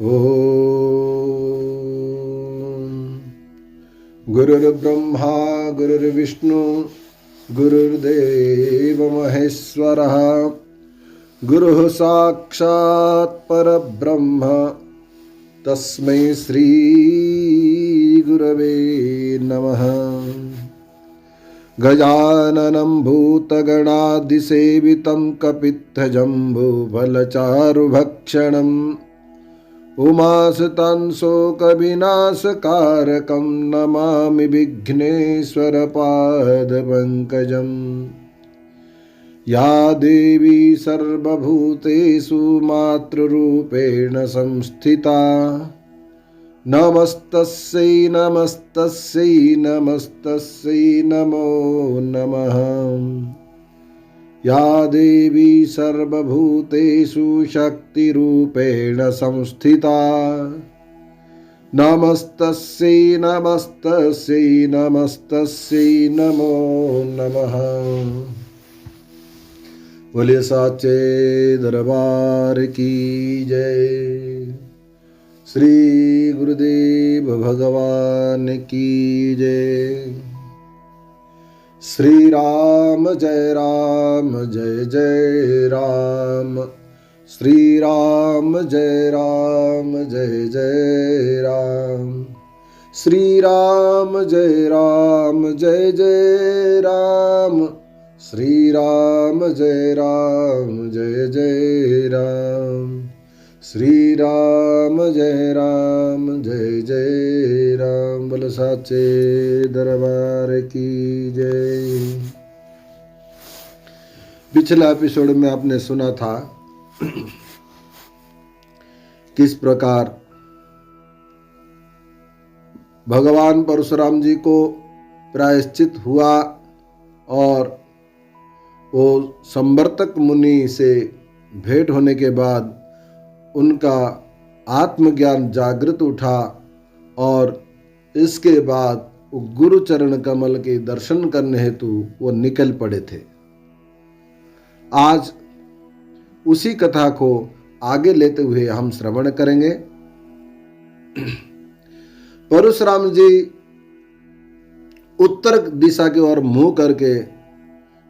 ओम गुरुर्ब्रह्मा गुरुर्विष्णु गुरुर्देव महेश्वरः गुरुः साक्षात् परब्रह्म तस्मै श्री गुरवे नमः। गजाननं भूतगणादिसेवितं कपित्थजम्बूफलचारुभक्षणम् उमासुतं शोकविनाशकारकं नमामि विघ्नेश्वरपादपङ्कजम्। या देवी सर्वभूतेषु मातृरूपेण संस्थिता नमस्तस्यै नमस्तस्यै नमस्तस्यै नमो नमः। या देवी सर्वभूतेषु शक्तिरूपेण संस्थिता नमस्तस्यै नमस्तस्यै नमस्तस्यै नमो नमः। बोलिए साचे दरबार की जय। श्री गुरुदेव भगवान की जय। श्री राम जय जय राम। श्री राम जय जय राम। श्री राम जय जय राम। श्री राम जय जय राम। श्री राम जय जय राम। बोलो साचे दरबार की जय। पिछला एपिसोड में आपने सुना था किस प्रकार भगवान परशुराम जी को प्रायश्चित हुआ और वो संवर्तक मुनि से भेंट होने के बाद उनका आत्मज्ञान जागृत उठा और इसके बाद वो गुरु चरण कमल के दर्शन करने हेतु वो निकल पड़े थे। आज उसी कथा को आगे लेते हुए हम श्रवण करेंगे। परशुराम जी उत्तर दिशा की ओर मुंह करके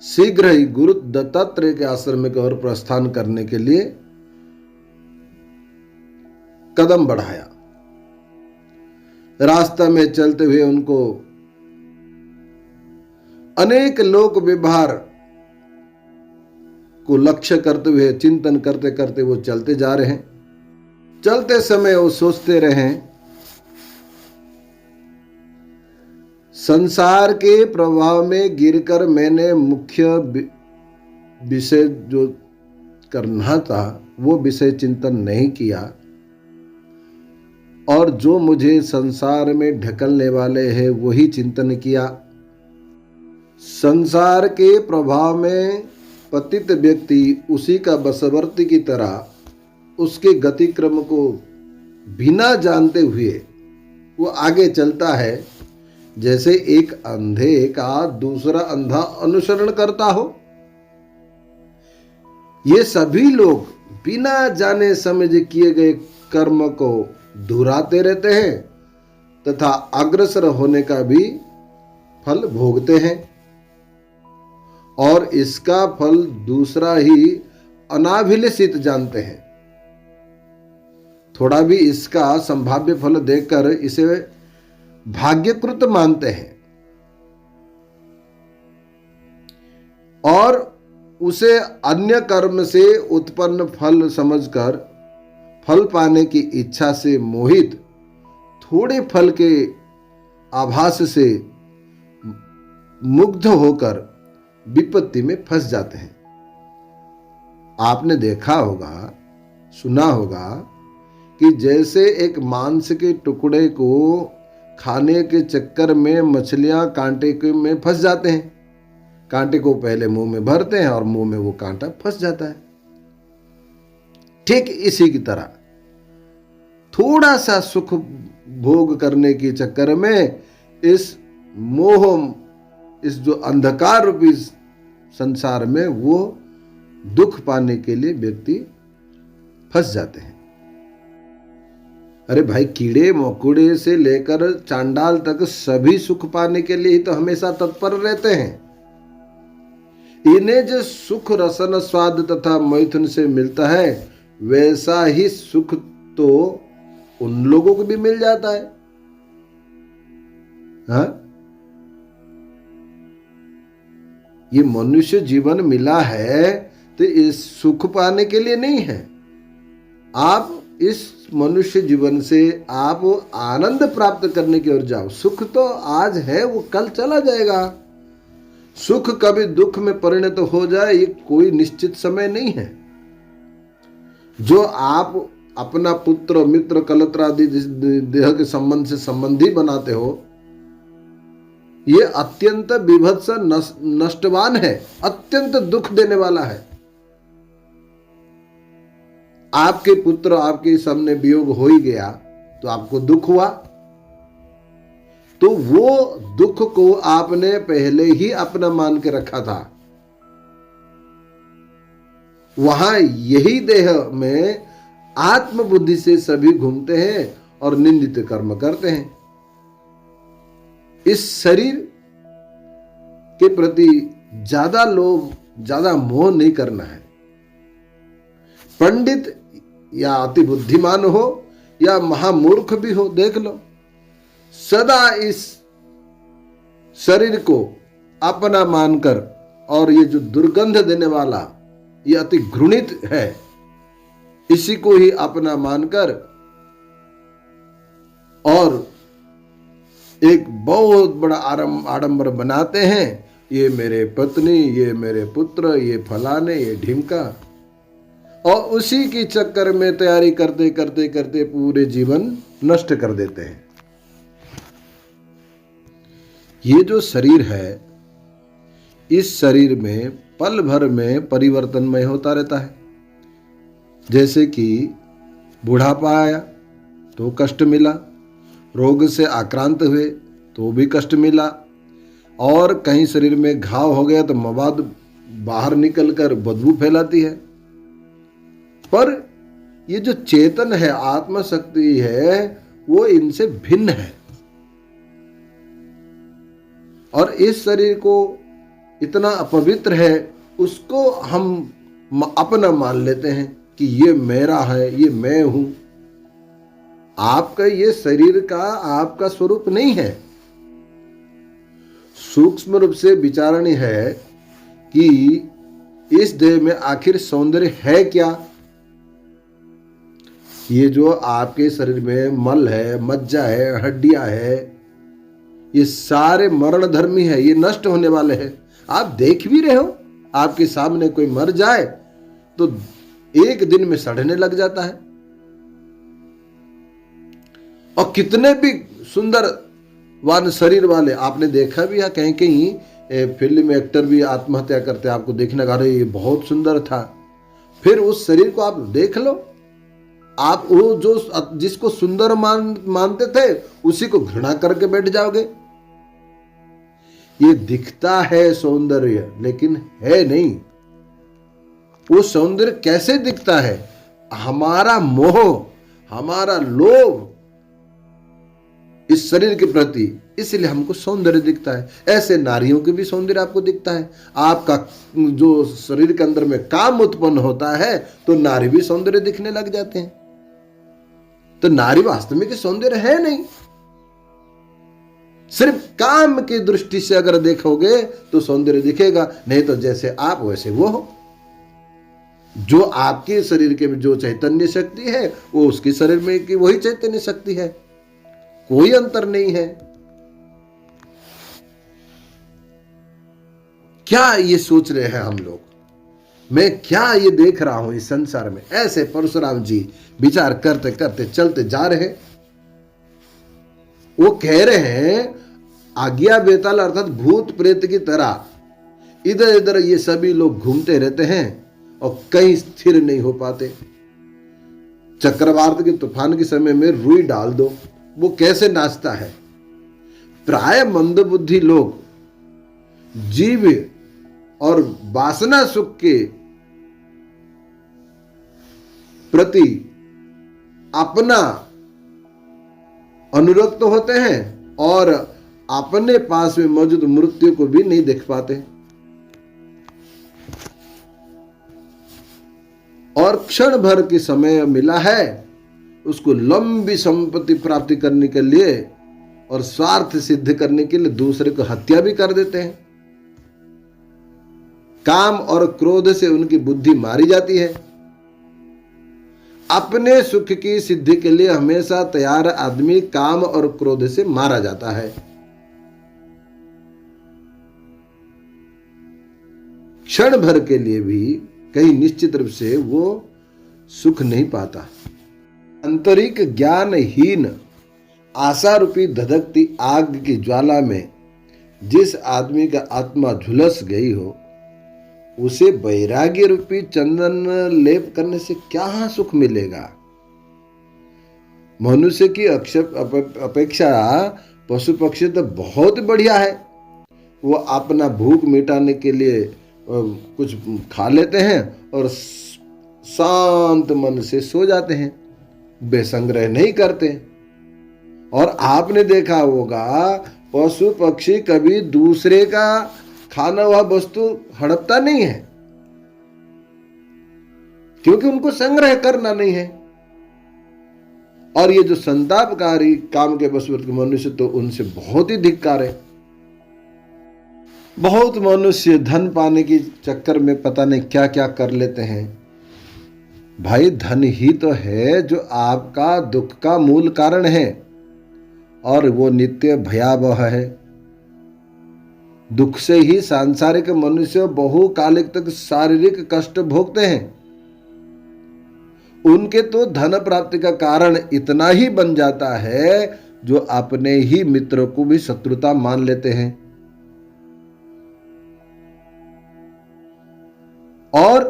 शीघ्र ही गुरु दत्तात्रेय के आश्रम की ओर प्रस्थान करने के लिए कदम बढ़ाया। रास्ता में चलते हुए उनको अनेक लोक व्यवहार को लक्ष्य करते हुए चिंतन करते करते वो चलते जा रहे हैं। चलते समय वो सोचते रहे संसार के प्रभाव में गिरकर मैंने मुख्य विषय जो करना था वो विषय चिंतन नहीं किया और जो मुझे संसार में ढकलने वाले हैं वही चिंतन किया। संसार के प्रभाव में पतित व्यक्ति उसी का बशवर्ती की तरह उसके गतिक्रम को बिना जानते हुए वो आगे चलता है, जैसे एक अंधे का दूसरा अंधा अनुसरण करता हो। ये सभी लोग बिना जाने समझ किए गए कर्म को दोहराते रहते हैं तथा अग्रसर होने का भी फल भोगते हैं और इसका फल दूसरा ही अनाभिलषित जानते हैं। थोड़ा भी इसका संभाव्य फल देखकर इसे भाग्यकृत मानते हैं और उसे अन्य कर्म से उत्पन्न फल समझकर फल पाने की इच्छा से मोहित थोड़े फल के आभास से मुग्ध होकर विपत्ति में फंस जाते हैं। आपने देखा होगा, सुना होगा कि जैसे एक मांस के टुकड़े को खाने के चक्कर में मछलियां कांटे में फंस जाते हैं। कांटे को पहले मुंह में भरते हैं और मुंह में वो कांटा फंस जाता है। ठीक इसी की तरह थोड़ा सा सुख भोग करने के चक्कर में इस मोह, इस जो अंधकार रूपी संसार में वो दुख पाने के लिए व्यक्ति फंस जाते हैं। अरे भाई, कीड़े मकोड़े से लेकर चांडाल तक सभी सुख पाने के लिए ही तो हमेशा तत्पर रहते हैं। इन्हें जो सुख रसन स्वाद तथा मैथुन से मिलता है, वैसा ही सुख तो उन लोगों को भी मिल जाता है। हाँ? ये मनुष्य जीवन मिला है तो इस सुख पाने के लिए नहीं है। आप इस मनुष्य जीवन से आप आनंद प्राप्त करने की ओर जाओ। सुख तो आज है, वो कल चला जाएगा। सुख कभी दुख में परिणत हो जाए, ये कोई निश्चित समय नहीं है। जो आप अपना पुत्र मित्र कलत्र आदि देह के संबंध से संबंधी बनाते हो, ये अत्यंत विभत्स नष्टवान है, अत्यंत दुख देने वाला है। आपके पुत्र आपके सामने वियोग हो ही गया तो आपको दुख हुआ, तो वो दुख को आपने पहले ही अपना मान के रखा था। वहां यही देह में आत्मबुद्धि से सभी घूमते हैं और निंदित कर्म करते हैं। इस शरीर के प्रति ज्यादा लोभ, ज्यादा मोह नहीं करना है। पंडित या अति बुद्धिमान हो या महामूर्ख भी हो, देख लो, सदा इस शरीर को अपना मानकर, और ये जो दुर्गंध देने वाला, ये अति घृणित है, इसी को ही अपना मानकर और एक बहुत बड़ा आडंबर बनाते हैं। ये मेरे पत्नी, ये मेरे पुत्र, ये फलाने, ये ढिमका, और उसी के चक्कर में तैयारी करते करते करते पूरे जीवन नष्ट कर देते हैं। ये जो शरीर है, इस शरीर में पल भर में परिवर्तनमय होता रहता है। जैसे कि बुढ़ापा आया तो कष्ट मिला, रोग से आक्रांत हुए तो भी कष्ट मिला, और कहीं शरीर में घाव हो गया तो मवाद बाहर निकलकर बदबू फैलाती है। पर ये जो चेतन है, आत्मशक्ति है, वो इनसे भिन्न है। और इस शरीर को इतना अपवित्र है, उसको हम अपना मान लेते हैं कि ये मेरा है, ये मैं हूं। आपका ये शरीर का आपका स्वरूप नहीं है। सूक्ष्म रूप से विचारणी है कि इस देह में आखिर सौंदर्य है क्या। ये जो आपके शरीर में मल है, मज्जा है, हड्डियां है, ये सारे मरण धर्मी है, ये नष्ट होने वाले हैं। आप देख भी रहे हो, आपके सामने कोई मर जाए तो एक दिन में सड़ने लग जाता है। और कितने भी सुंदर वान शरीर वाले आपने देखा भी है, कहीं कहीं फिल्म एक्टर भी आत्महत्या करते, आपको देखने का, अरे ये बहुत सुंदर था। फिर उस शरीर को आप देख लो, आप वो जो जिसको सुंदर मानते थे उसी को घृणा करके बैठ जाओगे। ये दिखता है सौंदर्य, लेकिन है नहीं। वो सौंदर्य कैसे दिखता है? हमारा मोह, हमारा लोभ इस शरीर के प्रति, इसलिए हमको सौंदर्य दिखता है। ऐसे नारियों के भी सौंदर्य आपको दिखता है। आपका जो शरीर के अंदर में काम उत्पन्न होता है तो नारी भी सौंदर्य दिखने लग जाते हैं। तो नारी वास्तविक सौंदर्य है नहीं। सिर्फ काम की दृष्टि से अगर देखोगे तो सौंदर्य दिखेगा, नहीं तो जैसे आप वैसे वो हो। जो आपके शरीर के जो चैतन्य शक्ति है वो उसके शरीर में की वही चैतन्य शक्ति है, कोई अंतर नहीं है। क्या ये सोच रहे हैं हम लोग? मैं क्या ये देख रहा हूं इस संसार में? ऐसे परशुराम जी विचार करते करते चलते जा रहे। वो कह रहे हैं आज्ञा बेताल अर्थात भूत प्रेत की तरह इधर इधर ये सभी लोग घूमते रहते हैं और कहीं स्थिर नहीं हो पाते। चक्रवात के तूफान के समय में रुई डाल दो, वो कैसे नाचता है। प्राय मंदबुद्धि लोग जीव और वासना सुख के प्रति अपना अनुरक्त होते हैं और अपने पास में मौजूद मृत्यु को भी नहीं देख पाते, और क्षण भर के समय मिला है उसको लंबी संपत्ति प्राप्ति करने के लिए और स्वार्थ सिद्ध करने के लिए दूसरे को हत्या भी कर देते हैं। काम और क्रोध से उनकी बुद्धि मारी जाती है। अपने सुख की सिद्धि के लिए हमेशा तैयार आदमी काम और क्रोध से मारा जाता है। क्षण भर के लिए भी कहीं निश्चित रूप से वो सुख नहीं पाता। आंतरिक ज्ञानहीन आशा रूपी धधकती आग की ज्वाला में जिस आदमी का आत्मा झुलस गई हो, उसे वैराग्य रूपी चंदन लेप करने से क्या सुख मिलेगा। मनुष्य की अपेक्षा पशु पक्षी तो बहुत बढ़िया है। वो अपना भूख मिटाने के लिए कुछ खा लेते हैं और शांत मन से सो जाते हैं, बेसंग्रह नहीं करते। और आपने देखा होगा पशु पक्षी कभी दूसरे का खाना हुआ वस्तु हड़पता नहीं है, क्योंकि उनको संग्रह करना नहीं है। और ये जो संतापकारी काम के वशवर्ती के मनुष्य, तो उनसे बहुत ही धिक्कार है। बहुत मनुष्य धन पाने के चक्कर में पता नहीं क्या क्या कर लेते हैं। भाई, धन ही तो है जो आपका दुख का मूल कारण है, और वो नित्य भयावह है। दुख से ही सांसारिक मनुष्य बहुकालिक तक शारीरिक कष्ट भोगते हैं। उनके तो धन प्राप्ति का कारण इतना ही बन जाता है जो अपने ही मित्रों को भी शत्रुता मान लेते हैं। और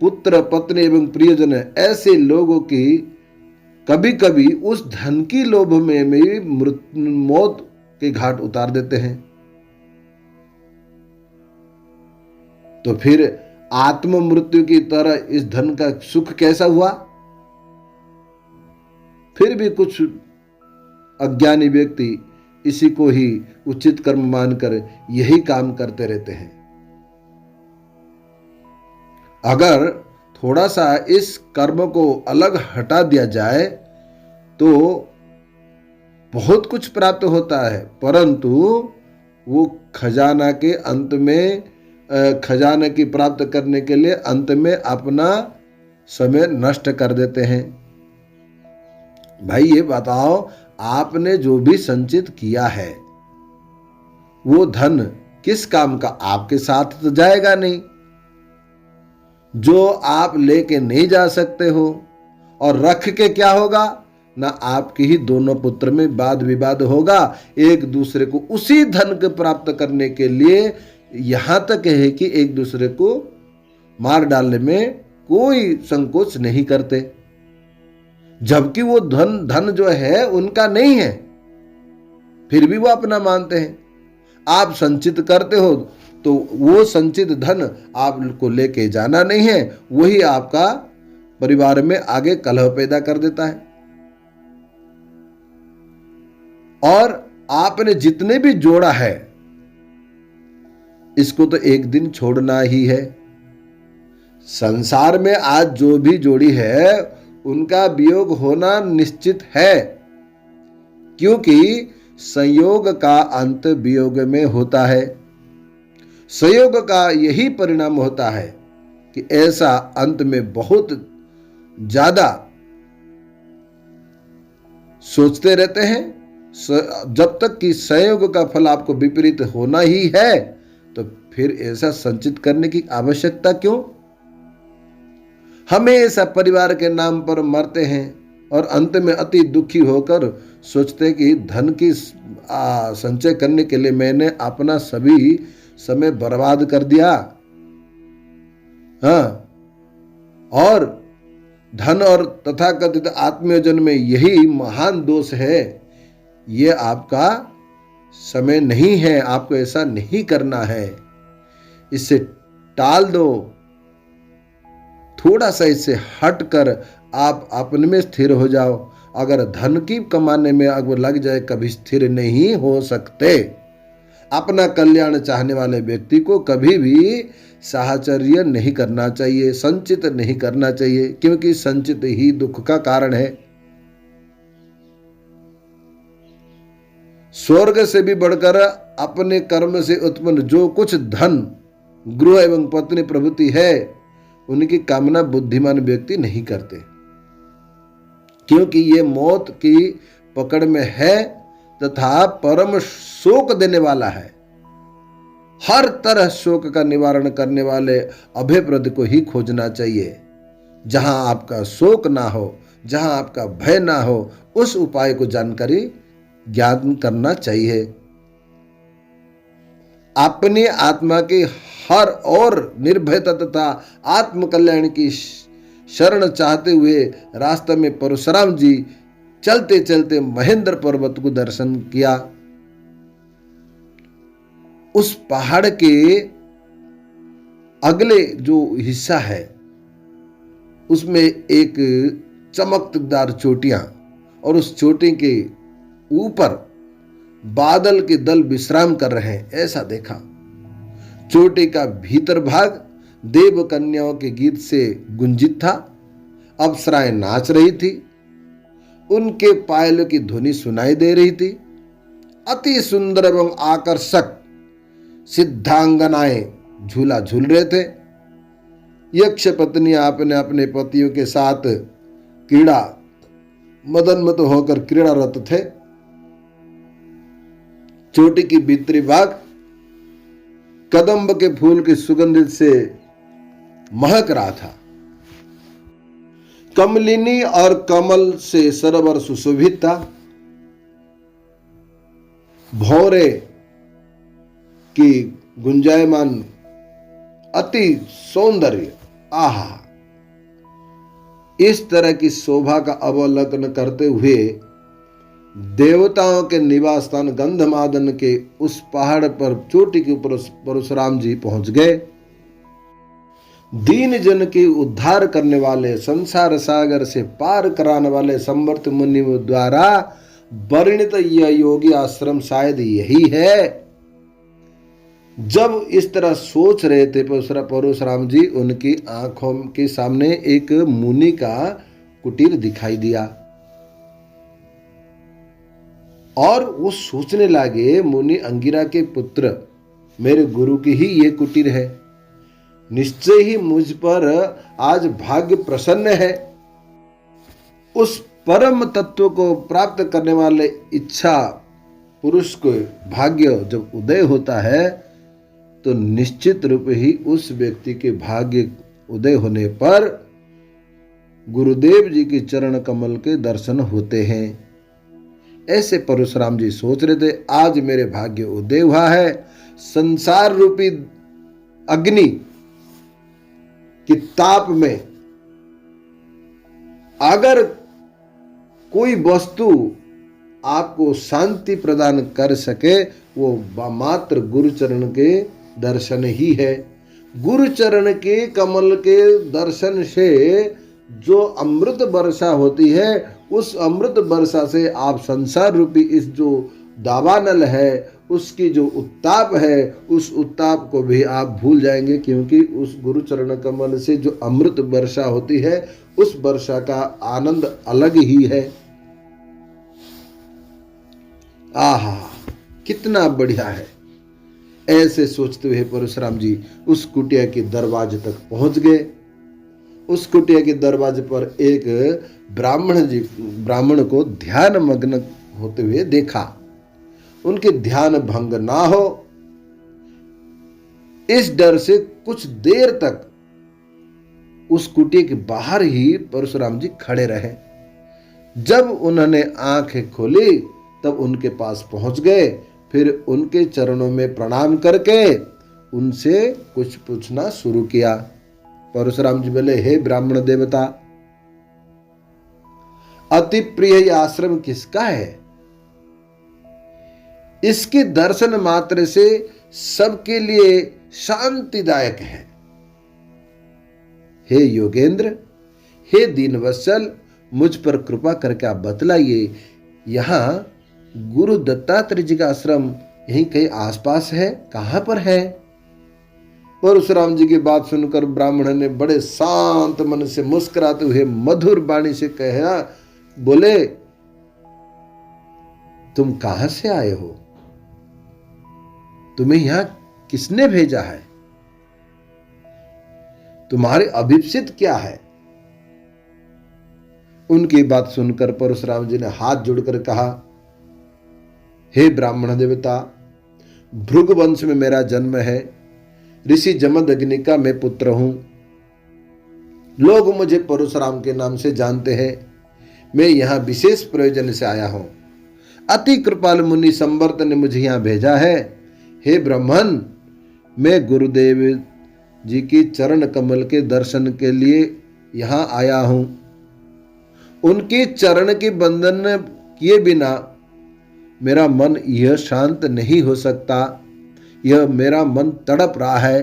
पुत्र पत्नी एवं प्रियजन ऐसे लोगों की कभी कभी उस धन की लोभ में भी मौत के घाट उतार देते हैं। तो फिर आत्म मृत्यु की तरह इस धन का सुख कैसा हुआ। फिर भी कुछ अज्ञानी व्यक्ति इसी को ही उचित कर्म मानकर यही काम करते रहते हैं। अगर थोड़ा सा इस कर्म को अलग हटा दिया जाए तो बहुत कुछ प्राप्त होता है, परंतु वो खजाना के अंत में खजाने की प्राप्त करने के लिए अंत में अपना समय नष्ट कर देते हैं। भाई, ये बताओ, आपने जो भी संचित किया है वो धन किस काम का? आपके साथ तो जाएगा नहीं। जो आप लेके नहीं जा सकते हो, और रख के क्या होगा ना, आपकी ही दोनों पुत्र में वाद विवाद होगा। एक दूसरे को उसी धन को प्राप्त करने के लिए यहां तक है कि एक दूसरे को मार डालने में कोई संकोच नहीं करते, जबकि वो धन जो है उनका नहीं है, फिर भी वो अपना मानते हैं। आप संचित करते हो तो वो संचित धन आपको लेके जाना नहीं है, वही आपका परिवार में आगे कलह पैदा कर देता है। और आपने जितने भी जोड़ा है इसको तो एक दिन छोड़ना ही है। संसार में आज जो भी जोड़ी है उनका वियोग होना निश्चित है, क्योंकि संयोग का अंत वियोग में होता है। संयोग का यही परिणाम होता है कि ऐसा अंत में बहुत ज्यादा सोचते रहते हैं। जब तक कि संयोग का फल आपको विपरीत होना ही है, तो फिर ऐसा संचित करने की आवश्यकता क्यों? हमेशा परिवार के नाम पर मरते हैं और अंत में अति दुखी होकर सोचते कि धन की संचय करने के लिए मैंने अपना सभी समय बर्बाद कर दिया। हाँ, और धन और तथाकथित आत्मयोजन में यही महान दोष है। ये आपका समय नहीं है, आपको ऐसा नहीं करना है। इससे टाल दो, थोड़ा सा इससे हटकर आप अपने में स्थिर हो जाओ। अगर धन की कमाने में अगर लग जाए कभी स्थिर नहीं हो सकते। अपना कल्याण चाहने वाले व्यक्ति को कभी भी साहचर्य नहीं करना चाहिए, संचित नहीं करना चाहिए, क्योंकि संचित ही दुख का कारण है। स्वर्ग से भी बढ़कर अपने कर्म से उत्पन्न जो कुछ धन, गृह एवं पत्नी प्रभृति है, उनकी कामना बुद्धिमान व्यक्ति नहीं करते, क्योंकि ये मौत की पकड़ में है तथा परम शोक देने वाला है। हर तरह शोक का निवारण करने वाले अभयप्रद को ही खोजना चाहिए। जहां आपका शोक ना हो, जहां आपका भय ना हो, उस उपाय को जानकारी ज्ञान करना चाहिए। अपनी आत्मा की हर और निर्भयता तथा आत्म कल्याण की शरण चाहते हुए रास्ते में परशुराम जी चलते चलते महेंद्र पर्वत को दर्शन किया। उस पहाड़ के अगले जो हिस्सा है उसमें एक चमकदार चोटियां, और उस चोटी के ऊपर बादल के दल विश्राम कर रहे हैं, ऐसा देखा। चोटी का भीतर भाग देव कन्याओं के गीत से गुंजित था। अप्सराएं नाच रही थी, उनके पायलों की ध्वनि सुनाई दे रही थी। अति सुंदर एवं आकर्षक सिद्धांगनाएं झूला झूल रहे थे। यक्ष पत्नियां अपने अपने पतियों के साथ क्रीड़ा मदनमत होकर क्रीड़ारत थे। चोटी की भीतरी भाग कदम्ब के फूल की सुगंध से महक रहा था। कमलिनी और कमल से सरोवर सुशोभित था। भौरे की गुंजायमान अति सौंदर्य, आहा! इस तरह की शोभा का अवलोकन करते हुए देवताओं के निवास स्थान गंधमादन के उस पहाड़ पर चोटी के ऊपर परशुराम जी पहुंच गए। दीन जन के उद्धार करने वाले, संसार सागर से पार कराने वाले समर्थ मुनि द्वारा वर्णित यह योगी आश्रम शायद यही है। जब इस तरह सोच रहे थे परशुराम जी, उनकी आंखों के सामने एक मुनि का कुटीर दिखाई दिया और वो सोचने लगे, मुनि अंगिरा के पुत्र मेरे गुरु की ही ये कुटीर है। निश्चय ही मुझ पर आज भाग्य प्रसन्न है। उस परम तत्व को प्राप्त करने वाले इच्छा पुरुष को भाग्य जब उदय होता है तो निश्चित रूप ही उस व्यक्ति के भाग्य उदय होने पर गुरुदेव जी के चरण कमल के दर्शन होते हैं। ऐसे परशुराम जी सोच रहे थे, आज मेरे भाग्य उदय हुआ है। संसार रूपी अग्नि कि ताप में अगर कोई वस्तु आपको शांति प्रदान कर सके, वो मात्र गुरुचरण के दर्शन ही है। गुरुचरण के कमल के दर्शन से जो अमृत वर्षा होती है, उस अमृत वर्षा से आप संसार रूपी इस जो दावानल है, उसकी जो उत्ताप है, उस उत्ताप को भी आप भूल जाएंगे, क्योंकि उस गुरुचरण कमल से जो अमृत वर्षा होती है, उस वर्षा का आनंद अलग ही है। आहा, कितना बढ़िया है। ऐसे सोचते हुए परशुराम जी उस कुटिया के दरवाजे तक पहुंच गए। उस कुटिया के दरवाजे पर एक ब्राह्मण को ध्यान मग्न होते हुए देखा। उनके ध्यान भंग ना हो, इस डर से कुछ देर तक उस कुटिया के बाहर ही परशुराम जी खड़े रहे। जब उन्होंने आंखें खोली तब उनके पास पहुंच गए। फिर उनके चरणों में प्रणाम करके उनसे कुछ पूछना शुरू किया। परशुराम जी बोले, हे ब्राह्मण देवता, अति प्रिय आश्रम किसका है? इसके दर्शन मात्र से सबके लिए शांतिदायक है। हे योगेंद्र, हे दीनवत्सल, मुझ पर कृपा करके आप बतलाइए, यहाँ गुरु दत्तात्रेय जी का आश्रम यहीं कहीं आसपास है, कहाँ पर है? परशुराम जी की बात सुनकर ब्राह्मण ने बड़े शांत मन से मुस्कुराते हुए मधुर वाणी से कहा, बोले, तुम कहां से आए हो? तुम्हें यहां किसने भेजा है? तुम्हारे अभिप्सित क्या है? उनकी बात सुनकर परशुराम जी ने हाथ जोड़कर कहा, हे ब्राह्मण देवता, भृगु वंश में मेरा जन्म है। ऋषि जमदग्नि का मैं पुत्र हूं। लोग मुझे परशुराम के नाम से जानते हैं। मैं यहां विशेष प्रयोजन से आया हूं। अति कृपाल मुनि संवर्त ने मुझे यहां भेजा है। हे ब्राह्मण, मैं गुरुदेव जी की चरण कमल के दर्शन के लिए यहां आया हूं। उनके चरण के बंधन किए बिना मेरा मन यह शांत नहीं हो सकता। यह मेरा मन तड़प रहा है।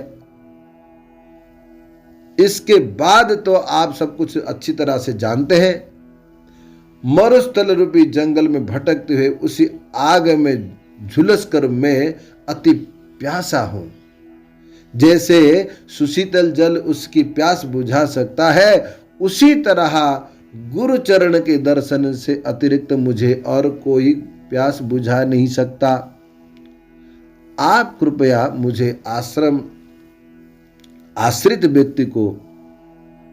इसके बाद तो आप सब कुछ अच्छी तरह से जानते हैं। मरुस्थल रूपी जंगल में भटकते हुए उसी आग में झुलस कर मैं अति प्यासा हूं। जैसे सुशीतल जल उसकी प्यास बुझा सकता है, उसी तरह गुरु चरण के दर्शन से अतिरिक्त मुझे और कोई प्यास बुझा नहीं सकता। आप कृपया मुझे आश्रित व्यक्ति को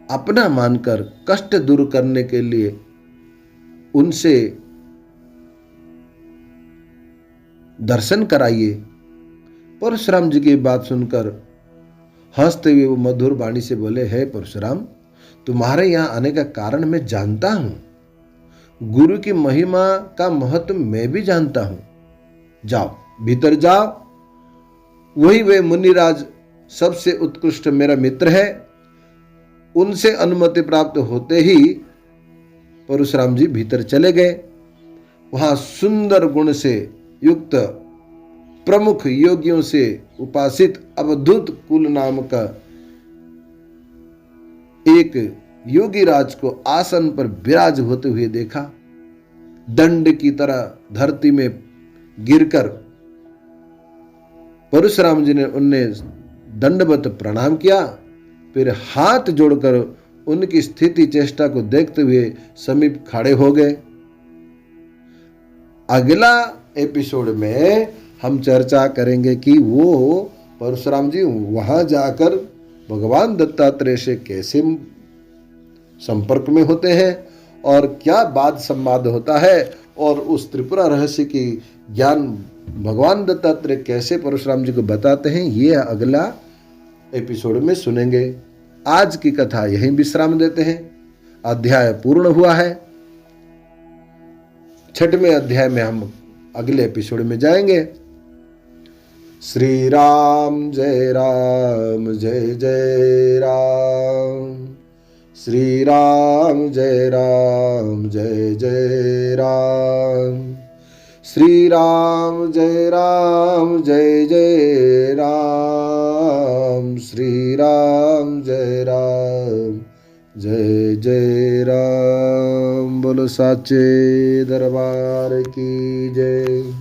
अपना मानकर कष्ट दूर करने के लिए उनसे दर्शन कराइए। परशुराम जी की बात सुनकर हंसते हुए वो मधुर वाणी से बोले, हे परशुराम, तुम्हारे यहां आने का कारण मैं जानता हूं। गुरु की महिमा का महत्व मैं भी जानता हूं। जाओ, भीतर जाओ। वही वे मुनिराज सबसे उत्कृष्ट मेरा मित्र है। उनसे अनुमति प्राप्त होते ही परशुराम जी भीतर चले गए। वहां सुंदर गुण से युक्त प्रमुख योगियों से उपासित अवधूत कुल नाम का एक योगी राज को आसन पर विराज होते हुए देखा। दंड की तरह धरती में गिरकर परशुराम जी ने उन्हें दंडवत प्रणाम किया। फिर हाथ जोड़कर उनकी स्थिति चेष्टा को देखते हुए समीप खड़े हो गए। अगला एपिसोड में हम चर्चा करेंगे कि वो परशुराम जी वहां जाकर भगवान दत्तात्रेय से कैसे संपर्क में होते हैं और क्या वाद संवाद होता है, और उस त्रिपुरा रहस्य की ज्ञान भगवान दत्तात्रेय कैसे परशुराम जी को बताते हैं, ये अगला एपिसोड में सुनेंगे। आज की कथा यहीं विश्राम देते हैं। अध्याय पूर्ण हुआ है। 6वें अध्याय में हम अगले एपिसोड में जाएंगे। श्री राम जय राम जय जय राम। श्री राम जय राम जय जय राम। श्री राम जय राम जय जय राम। श्री राम जय राम जय जय राम। बोलो साचे दरबार की जय।